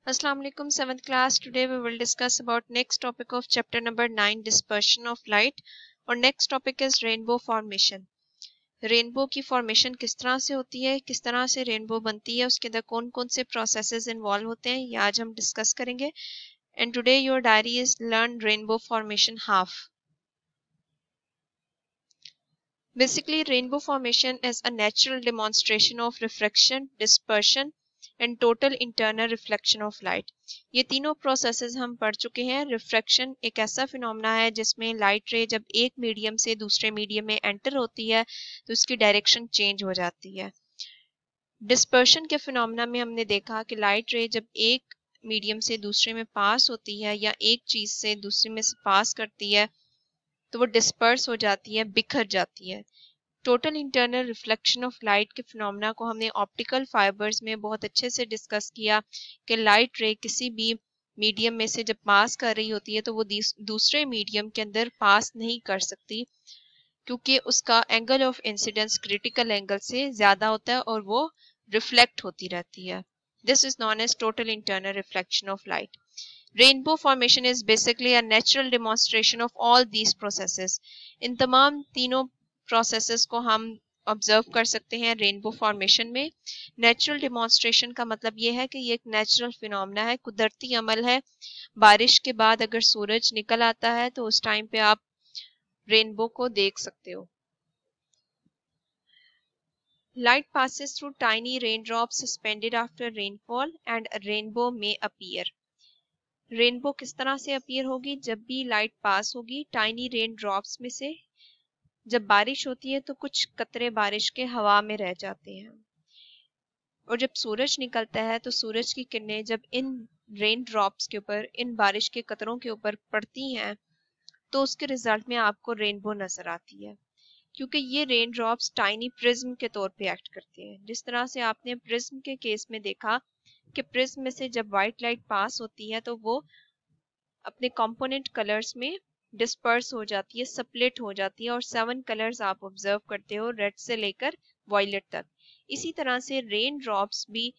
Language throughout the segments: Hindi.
Assalamu alaikum, 7th class. Today we will discuss about next topic of chapter number 9, dispersion of light. और next topic is rainbow formation. Rainbow की फॉर्मेशन किस तरह से होती है, किस तरह से रेनबो बनती है, उसके अंदर कौन कौन से प्रोसेसेस इन्वॉल्व होते हैं, ये आज हम डिस्कस करेंगे. And today your diary is learn rainbow formation half. Basically, rainbow formation is a natural demonstration of refraction, dispersion and total internal reflection of light. ये तीनों प्रोसेसेस हम पढ़ चुके हैं. रिफ्रैक्शन एक ऐसा फिनोमेना है जिसमें लाइट रे जब एक मीडियम से दूसरे मीडियम में एंटर होती है तो उसकी डायरेक्शन चेंज हो जाती है. डिस्पर्शन के फिनोमेना में हमने देखा कि लाइट रे जब एक मीडियम से दूसरे में पास होती है या एक चीज से दूसरे में पास करती है तो वो डिस्पर्स हो जाती है, बिखर जाती है. Total internal reflection of light के फिनोमेना को हमने ऑप्टिकल फाइबर्स में बहुत अच्छे से डिस्कस किया कि लाइट रे किसी भी मीडियम में से जब पास कर रही होती है तो वो दूसरे मीडियम के अंदर पास नहीं कर सकती क्योंकि उसका angle of incidence critical angle से ज्यादा होता है और वो रिफ्लेक्ट होती रहती है. This is known as total internal reflection of light. Rainbow formation is basically a natural demonstration of all these processes. इन तमाम तीनों प्रोसेसेस को हम ऑब्जर्व कर सकते हैं रेनबो फॉर्मेशन में. नेचुरल डेमोन्स्ट्रेशन का मतलब ये है कि ये एक नेचुरल फिनोमेना है, कुदरती अमल है. बारिश के बाद अगर सूरज निकल आता है तो उस टाइम पे आप रेनबो को देख सकते हो. Light passes through tiny raindrops suspended after rainfall and a rainbow may appear. Rainbow किस तरह से अपीयर होगी? जब भी लाइट पास होगी टाइनी रेन ड्रॉप्स में से. जब बारिश होती है तो कुछ कतरे बारिश के हवा में रह जाते हैं और जब सूरज निकलता है तो सूरज की किरणें जब इन रेन ड्रॉप्स के ऊपर, इन बारिश के कतरों के ऊपर पड़ती हैं तो उसके रिजल्ट में आपको रेनबो नजर आती है क्योंकि ये रेन ड्रॉप्स टाइनी प्रिज्म के तौर पे एक्ट करते हैं. जिस तरह से आपने प्रिज्म के केस में देखा कि प्रिज्म में से जब व्हाइट लाइट पास होती है तो वो अपने कंपोनेंट कलर्स में डिस्पर्स हो जाती है, स्प्लिट हो जाती है और 7 कलर्स आप ऑब्जर्व करते हो, रेड से लेकर वायलेट तक. इसी तरह से रेन ड्रॉप्स भी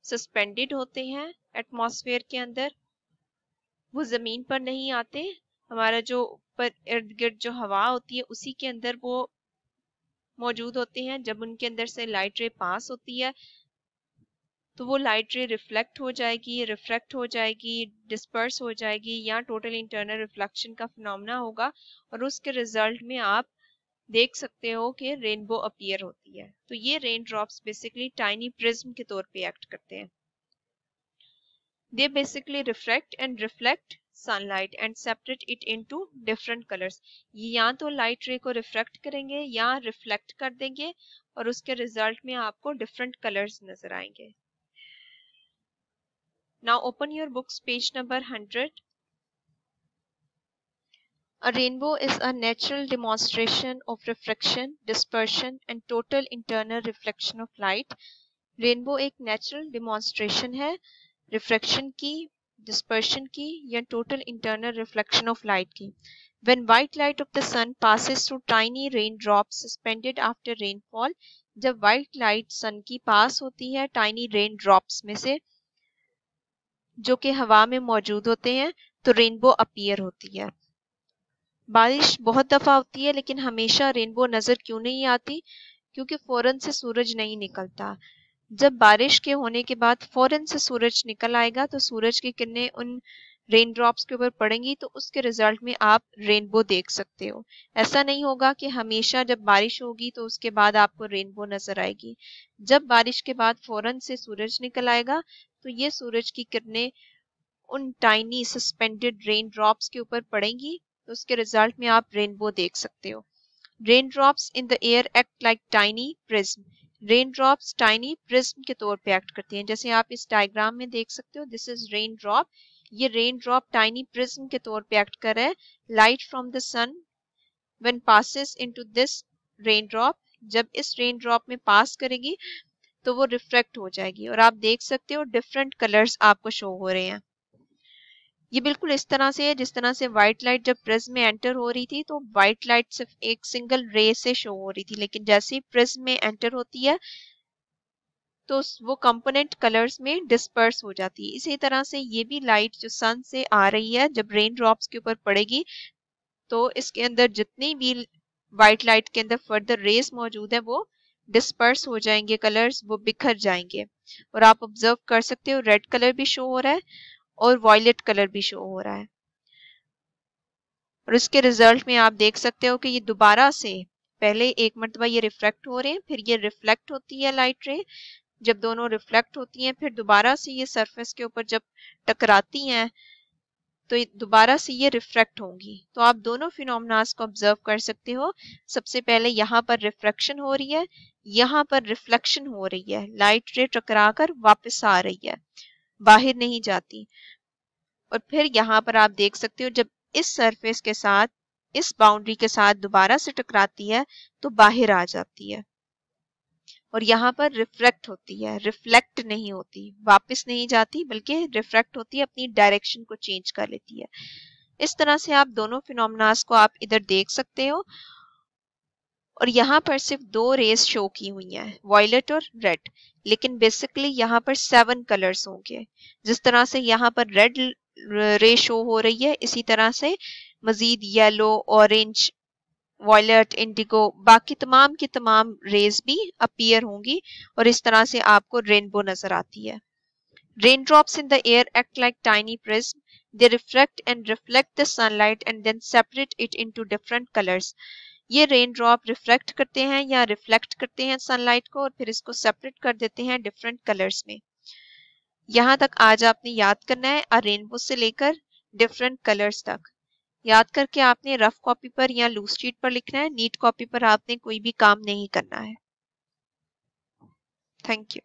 सस्पेंडेड होते हैं एटमॉस्फेयर के अंदर. वो जमीन पर नहीं आते, हमारा जो ऊपर इर्द गिर्द जो हवा होती है उसी के अंदर वो मौजूद होते हैं. जब उनके अंदर से लाइट रे पास होती है तो वो लाइट रे रिफ्लेक्ट हो जाएगी, रिफ्रैक्ट हो जाएगी, डिस्पर्स हो जाएगी या टोटल इंटरनल रिफ्लेक्शन का फिनोमेना होगा और उसके रिजल्ट में आप देख सकते हो कि रेनबो अपीयर होती है. तो ये rain drops basically tiny prism के तौर पे एक्ट करते हैं. They basically refract and reflect sunlight and separate it into different colours. ये या तो लाइट रे को रिफ्रैक्ट करेंगे या रिफ्लेक्ट कर देंगे और उसके रिजल्ट में आपको डिफरेंट कलर्स नजर आएंगे. Now open your books, page number 100. A rainbow is a natural demonstration of refraction, dispersion and total internal reflection of light. Rainbow एक natural demonstration है refraction की, dispersion की या total internal reflection of light की. When white light of the sun passes through tiny raindrops suspended after rainfall, जब white light sun की पास होती है tiny raindrops में से जो कि हवा में मौजूद होते हैं तो रेनबो अपीयर होती है. बारिश बहुत दफा होती है लेकिन हमेशा रेनबो नजर क्यों नहीं आती? क्योंकि फौरन से सूरज नहीं निकलता. जब बारिश के होने के बाद फौरन से सूरज निकल आएगा तो सूरज की किरणें उन रेन ड्रॉप्स के ऊपर पड़ेंगी तो उसके रिजल्ट में आप रेनबो देख सकते हो. ऐसा नहीं होगा कि हमेशा जब बारिश होगी तो उसके बाद आपको रेनबो नजर आएगी. जब बारिश के बाद फौरन से सूरज निकल आएगा तो ये सूरज की किरणें उन टाइनी सस्पेंडेड रेन ड्रॉप्स के ऊपर पड़ेंगी तो उसके रिजल्ट में आप रेनबो देख सकते हो. Rain drops in the air act like tiny prism. Rain drops tiny prism के तौर पे एक्ट करती हैं. जैसे आप इस डायग्राम में देख सकते हो, दिस इज रेन ड्रॉप. ये रेन ड्रॉप टाइनी प्रिज्म के तौर पे एक्ट कर रहा है. Light from the sun when passes into this rain drop, जब इस रेन ड्रॉप में पास करेगी तो वो रिफ्लेक्ट हो जाएगी और आप देख सकते हो डिफरेंट कलर्स आपको शो हो रहे हैं. ये बिल्कुल इस तरह से है जिस तरह से व्हाइट लाइट जब प्रिज्म में एंटर हो रही थी तो व्हाइट लाइट सिर्फ एक सिंगल रे से शो हो रही थी, लेकिन जैसे ही प्रिज्म में एंटर होती है तो वो कंपोनेंट कलर्स में डिस्पर्स हो जाती है। इसी तरह से ये भी लाइट जो सन से आ रही है जब रेन ड्रॉप्स के ऊपर पड़ेगी तो इसके अंदर जितनी भी वाइट लाइट के अंदर फर्दर रेस मौजूद है वो डिस्पर्स हो जाएंगे, कलर्स वो बिखर जाएंगे। और आप ऑब्जर्व कर सकते हो रेड कलर भी शो हो रहा है और वॉयलेट कलर भी शो हो रहा है। और इसके रिजल्ट में आप देख सकते हो कि ये दोबारा से पहले एक मरतबा ये रिफ्लेक्ट हो रहे हैं, फिर ये रिफ्लेक्ट होती है लाइट रे। जब दोनों रिफ्लेक्ट होती हैं फिर दोबारा से ये सरफेस के ऊपर जब टकराती हैं तो दोबारा से ये रिफ्रेक्ट होंगी। तो आप दोनों फिनोमेनास को ऑब्जर्व कर सकते हो। सबसे पहले यहाँ पर रिफ्रैक्शन हो रही है, यहाँ पर रिफ्लेक्शन हो रही है, लाइट रे टकरा कर वापस आ रही है, बाहर नहीं जाती। और फिर यहाँ पर आप देख सकते हो जब इस सरफेस के साथ, इस बाउंड्री के साथ दोबारा से टकराती है तो बाहर आ जाती है। और यहाँ पर रिफ्लेक्ट होती है, रिफ्लेक्ट नहीं होती, वापस नहीं जाती बल्कि रिफ्लेक्ट होती है, अपनी डायरेक्शन को चेंज कर लेती है। इस तरह से आप दोनों फिनोमेनास को आप इधर देख सकते हो। और यहाँ पर सिर्फ दो रेस शो की हुई हैं, वॉयलेट और रेड, लेकिन बेसिकली यहाँ पर 7 कलर्स होंगे। जिस तरह से यहाँ पर रेड रे शो हो रही है इसी तरह से मजीद येलो, ऑरेंज, वॉयलेट, इंडिगो, बाकी तमाम की तमाम रेज भी अपीयर होंगी और इस तरह से आपको रेनबो नजर आती है। Raindrops in the air act like tiny prisms. They refract and reflect the sunlight and then separate it into different colors. ये रेन ड्रॉप रिफ्लेक्ट करते हैं या रिफ्लेक्ट करते हैं सनलाइट को और फिर इसको सेपरेट कर देते हैं डिफरेंट कलर्स में। यहाँ तक आज आपने याद करना है अ रेनबो से लेकर डिफरेंट कलर्स तक। याद करके आपने रफ कॉपी पर या लूज शीट पर लिखना है, नीट कॉपी पर आपने कोई भी काम नहीं करना है। Thank you.